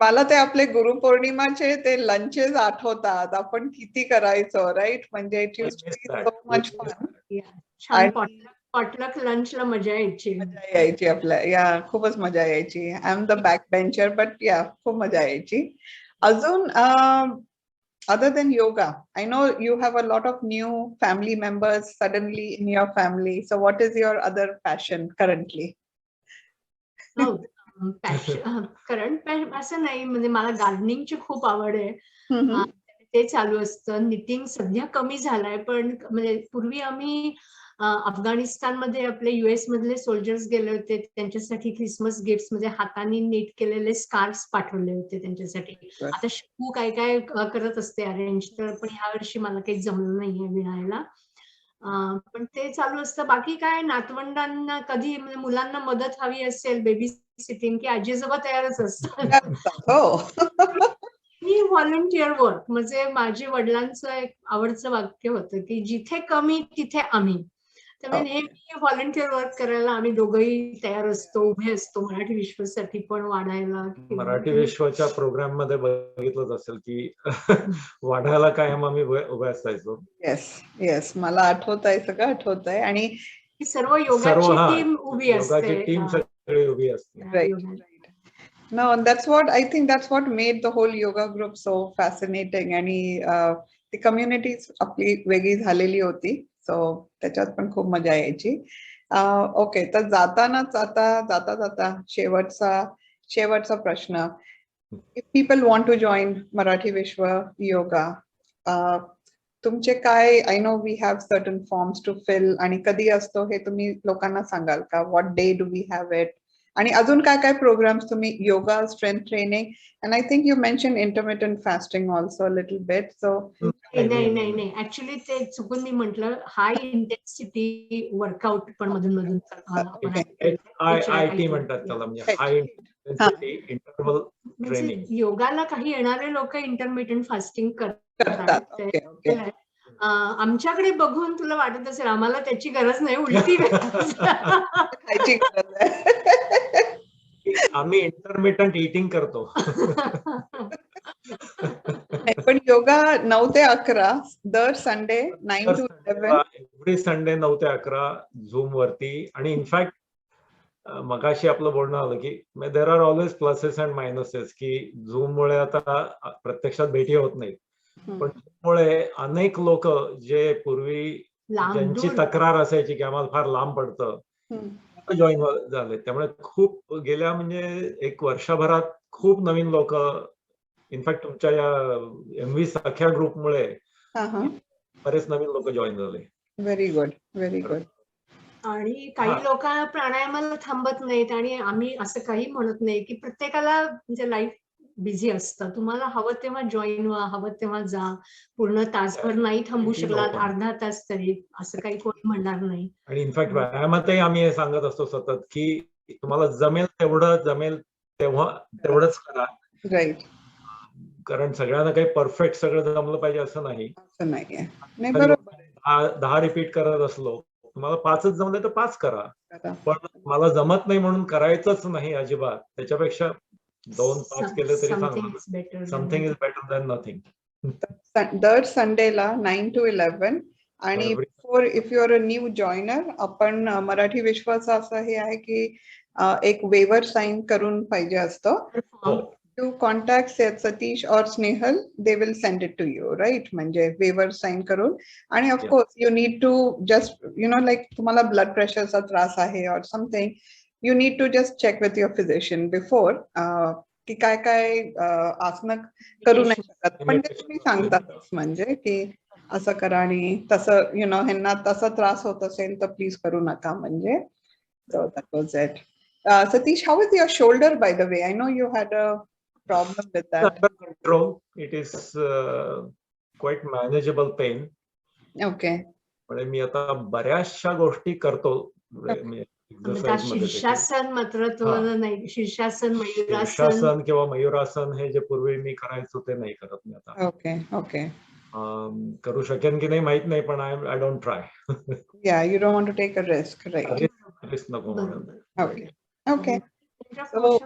मला ते आपले गुरुपौर्णिमाचे ते लंचेस आठवतात, आपण किती करायचो, राईट? म्हणजे it used to be so much fun. Potluck लंचला मजा यायची आपल्या. खूपच मजा यायची. I am the back bencher, but खूप मजा यायची. अजून other than yoga, I know you have a lot of new family members suddenly in your family. So what is your other passion currently? Current असं नाही, म्हणजे मला गार्डनिंगची खूप आवड आहे, ते चालू असतं. निटिंग सध्या कमी झालाय, पण म्हणजे पूर्वी आम्ही अफगाणिस्तानमध्ये आपले US मधले सोल्जर्स गेले होते, त्यांच्यासाठी क्रिसमस गिफ्ट म्हणजे हाताने नीट केलेले स्कार्फ्स पाठवले होते त्यांच्यासाठी. आता शिकू काय काय करत असते अरेंज, तर पण ह्या वर्षी मला काही जमलं नाहीये विणायला. पण ते चालू असतं. बाकी काय नातवंडांना कधी म्हणजे मुलांना मदत हवी असेल बेबी सिटिंग की आजी-आजोबा तयारच असतात. हो. मी व्हॉलंटिअर वर्क म्हणजे माझ्या वडिलांचं एक आवडतं वाक्य होतं की जिथे कमी तिथे आम्ही. त्यामुळे नेहमी व्हॉलंटिअर वर्क करायला आम्ही दोघंही तयार असतो, उभे असतो मराठी विश्वासाठी पण वाढायला. मराठी विश्वाच्या प्रोग्राम मध्ये बघितलंच असेल की वाढायला कायम आम्ही उभे असायचो. येस येस, मला आठवत आहे, सगळं आठवत आहे. आणि सर्व योगाची टीम उभी असते. योगाची टीम सगळी उभी असते. No, and that's what I think that's what made the whole yoga group so fascinating. आणि ती कम्युनिटी आपली वेगळी झालेली होती, सो त्याच्यात पण खूप मजा यायची. ओके, तर जाता शेवटचा प्रश्न. If people want to join Marathi Vishwa Yoga, तुमचे काय, I know we have certain forms to fill, आणि कधी असतो हे तुम्ही लोकांना सांगाल का? What day do we have it? आणि अजून काय काय प्रोग्राम्स तुम्ही, yoga, strength training, and I think you mentioned intermittent fasting also a little bit, so नाही ऍक्च्युली ते चुकून मी म्हटलं, हाय इंटेन्सिटी वर्कआउट पण मधून IT म्हणतात त्याला, म्हणजे हाय इंटेन्सिटी इंटरव्हल ट्रेनिंग. योगाला काही येणारे लोक इंटरमिटंट फास्टिंग करतात. आमच्याकडे बघून तुला वाटत असेल आम्हाला त्याची गरज नाही, उलटी खायची गरज आहे. आम्ही इंटरमिटंट ईटिंग करतो. पण योगा 9 ते 11 दर संडे 9 to 11 एव्हरी संडे 9 ते 11 झूम वरती. आणि इनफॅक्ट मगाशी आपलं बोलणं आलं की there are always pluses and minuses, की झूम मुळे आता प्रत्यक्षात भेटी होत नाहीत, पण मुळे अनेक लोक जे पूर्वी ज्यांची तक्रार असायची की आम्हाला फार लांब पडतं, जॉईन झाले. त्यामुळे खूप गेल्या म्हणजे एक वर्षभरात खूप नवीन लोक, इनफॅक्ट तुमच्या या MV सख्या ग्रुपमुळे बरेच नवीन लोक जॉईन झाले. Very good, very good. आणि काही लोक प्राणायामाला थांबत नाहीत, आणि आम्ही असं काही म्हणत नाही की प्रत्येकाला म्हणजे लाईफ बिझी असतं, तुम्हाला हवं तेव्हा जॉईन व्हा, हवं तेव्हा जा. पूर्ण तासभर नाही थांबू शकलात, अर्धा तास तरी, असं काही कोणी म्हणणार नाही. आणि इनफॅक्ट व्यायामातही आम्ही हे सांगत असतो सतत की तुम्हाला जमेल तेवढंच करा. राईट. कारण सगळ्यांना काही परफेक्ट सगळं जमलं पाहिजे असं नाही. असं नाहीये. नाही, बरोबर. 10 रिपीट करत असलो, तुम्हाला 5च जमले तर 5 करा, पण मला जमत नाही म्हणून करायचंच नाही अजिबात. त्याच्यापेक्षा 2-5 केले तरी चांगलं. Something is better than nothing. दर संडेला 9 to 11. आणि for if you are a new joiner, आपण मराठी विश्वाचं असं हे आहे की एक वेवर साइन करून पाहिजे असतं. You contact Satish or Snehal, they will send it to you, right? म्हणजे waiver sign करून. आणि of course you need to just, like तुम्हाला blood pressure चा त्रास आहे or something, you need to just check with your physician before की काय आसनं करू नाही शकत, पण ते तुम्ही सांगतातच म्हणजे की असं करा, आणि तसं ह्यांना तसा त्रास होत असेल तर प्लीज करू नका म्हणजे. So that was it. Satish, how is your shoulder, by the way? I know you had a problem with that. Under control. It is quite manageable pain. Okay. पण मी आता बऱ्याचशा गोष्टी करतो. शीर्षासन मात्र नाही, शीर्षासन किंवा मयुरासन हे जे पूर्वी मी करायचो ते नाही करत मी आता. Okay okay. करू शकेन की नाही माहित नाही, पण I don't try. Yeah, you don't want to take a risk, right? Risk नको म्हणून. Okay okay. सो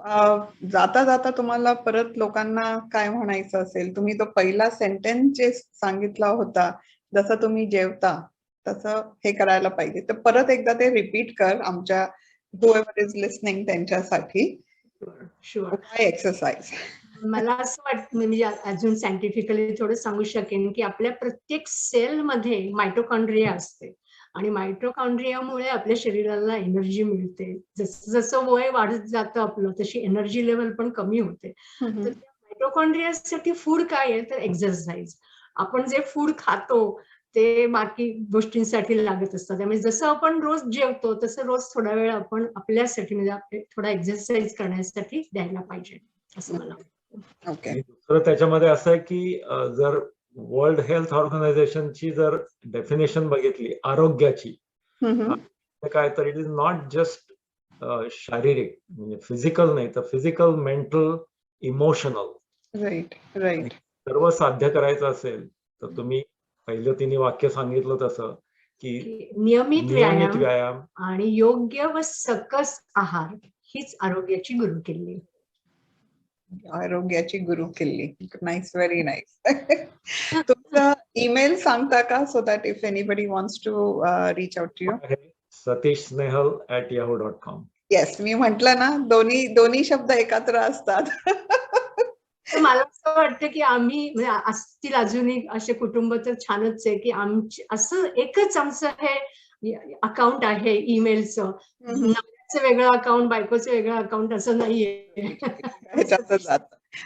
जाता तुम्हाला परत लोकांना काय म्हणायचं असेल? तुम्ही तो पहिला सेंटेन्स जे सांगितला होता, जसं तुम्ही जेवता तसं हे करायला पाहिजे, तर परत एकदा ते रिपीट कर आमच्या whoever is listening त्यांच्यासाठी. काय एक्सरसाइज? मला असं वाटतं, म्हणजे अजून सायंटिफिकली थोडं सांगू शकेन की आपल्या प्रत्येक सेलमध्ये मायटोकॉन्ड्रिया असते, आणि मायटोकॉन्ड्रियामुळे आपल्या शरीराला एनर्जी मिळते. जसं वय वाढत जातं आपलं, तशी एनर्जी लेवल पण कमी होते. तर मायटोकॉन्ड्रियासाठी फूड काय आहे तर एक्सरसाइज. आपण जे फूड खातो ते बाकी गोष्टींसाठी लागत असतात, त्यामुळे जसं आपण रोज जेवतो तसं रोज थोडा वेळ आपण आपल्यासाठी, म्हणजे थोडा एक्सरसाइज करण्यासाठी द्यायला पाहिजे, असं मला वाटतं. दुसरं त्याच्यामध्ये असं आहे की जर वर्ल्ड हेल्थ ऑर्गनायझेशनची जर डेफिनेशन बघितली आरोग्याची, काय तर इट इज नॉट जस्ट शारीरिक म्हणजे फिजिकल नाही तर physical, mental, emotional. Right right. सर्व साध्य करायचं असेल तर तुम्ही पहिलं तिने वाक्य सांगितलं तसं की नियमित व्यायाम व्यायाम आणि योग्य व सकस आहार हीच आरोग्याची गुरुकिल्ली. आरोग्याची गुरुकिल्ली. Nice, very nice. तुमचा ईमेल सांगता का, so that if anybody wants to reach out to you. satishsnehal@yahoo.com. Yes, मी म्हंटल ना, दोन्ही शब्द एकत्र असतात. तर मला असं वाटतं की आम्ही म्हणजे असतील अजूनही असे कुटुंब तर छानच आहे की आमची असं एकच आमचं हे अकाउंट आहे ईमेलचं. नवऱ्याचं वेगळं अकाउंट, बायकोचं वेगळं अकाउंट असं नाहीये.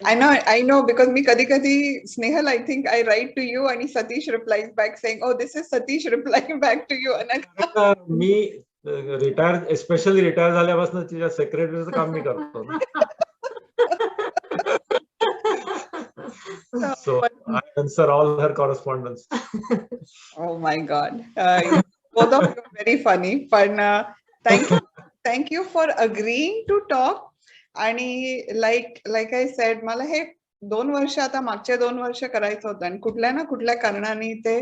I know because मी कधी Snehal, I think I write to you आणि Satish replies back saying, oh, this is Satish replying back to you. Me retire, specially retire झाल्यापासून तिच्या सेक्रेटरीचं काम मी करतो. So I answer all her correspondence. Oh my God. Both of you are very funny. But thank you for agreeing to talk. आणि like I said, मला हे 2 वर्ष आता मागचे 2 वर्ष करायचं होतं आणि कुठल्या ना कुठल्या कारणाने ते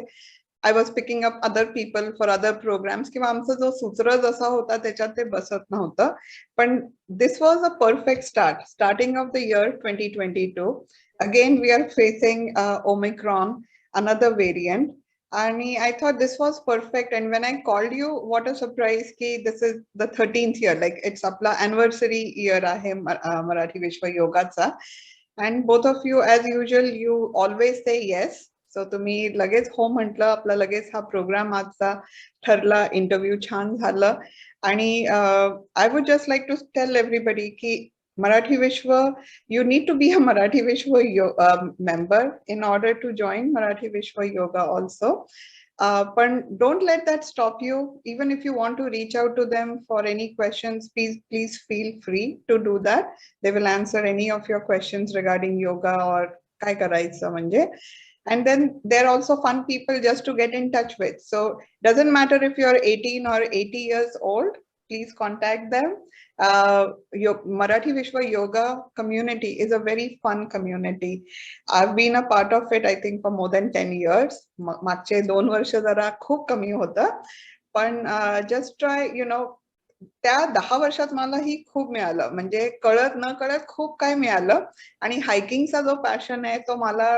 I was picking up other people for other programs किंवा आमचा जो सूत्र जसा होता त्याच्यात ते बसत नव्हतं. पण this was a perfect starting of the year 2022. Again, we are facing Omicron, another variant. And I thought this was perfect. And when I called you, what a surprise ki this is the 13th year. Like it's apla anniversary year ahe Marathi Vishwa Yogacha. And both of you, as usual, you always say yes. So तुम्ही लगेच हो म्हटलं, आपला लगेच हा प्रोग्राम आजचा ठरला, इंटरव्ह्यू छान झालं. आणि I would just like to tell everybody की Marathi Vishwa, you need to be a Marathi Vishwa member in order to join Marathi Vishwa Yoga also. But don't let that stop you. Even if you want to reach out to them for any questions, please feel free to do that. They will answer any of your questions regarding yoga or काय करायचं म्हणजे. And then they're also fun people just to get in touch with. So doesn't matter if you're 18 or 80 years old, please contact them. Marathi Vishwa Yoga community is a very fun community. I've been a part of it, I think, for more than 10 years. मागचे 2 वर्ष जरा खूप कमी होतं. पण just try, you know, त्या 10 वर्षात मलाही खूप मिळालं. म्हणजे कळत न कळत खूप काय मिळालं. आणि हायकिंगचा जो पॅशन आहे तो मला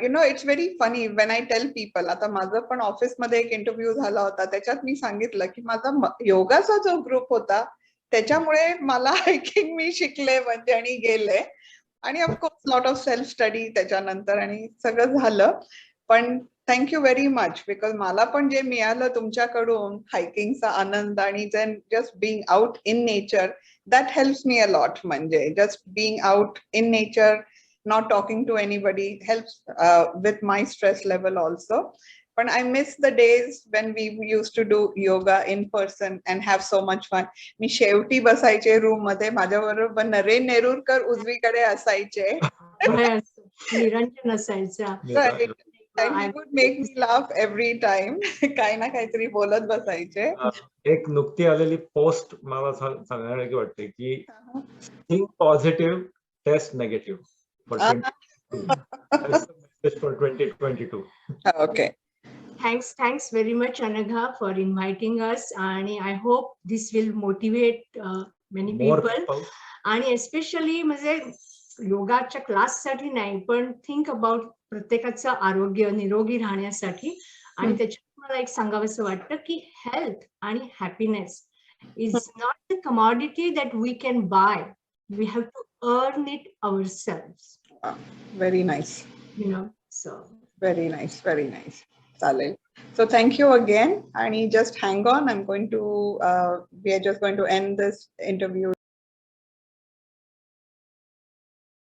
you know, it's very funny when I tell people, आता माझं पण ऑफिसमध्ये एक इंटरव्ह्यू झाला होता, त्याच्यात मी सांगितलं की माझा योगाचा जो ग्रुप होता त्याच्यामुळे मला हायकिंग मी शिकले म्हणजे आणि गेले. आणि of course lot of self study त्याच्यानंतर आणि सगळं झालं. पण थँक्यू व्हेरी मच, बिकॉज मला पण जे मिळालं तुमच्याकडून हायकिंगचा आनंद आणि then just being out in nature, that helps me a lot. म्हणजे just being out in nature, not talking to anybody helps with my stress level also. But I miss the days when we used to do yoga in person and have so much fun. मी शेवटी बसायचे रूम मध्ये, माझ्याबरोबर नरेन नेरुरकर उजवीकडे असायचे. निरंजन असायचा. And he would make me laugh every time. काही ना काहीतरी बोलत बसायचे. एक नुकती आलेली पोस्ट मला सांगायला वाटते की think positive, test negative. For 2022. Okay. Thanks very much, Anagha, for inviting us. And I hope this will motivate many people. And especially म्हणजे योगाच्या क्लाससाठी नाही, पण थिंक अबाउट प्रत्येकाचं आरोग्य निरोगी राहण्यासाठी. आणि त्याच्यात मला एक सांगावंसं वाटतं की हेल्थ आणि happiness is not a commodity that we can buy. We have to earn it ourselves. Very nice. You know, so. Very nice, very nice. Salil. So thank you again. And just hang on. We are just going to end this interview.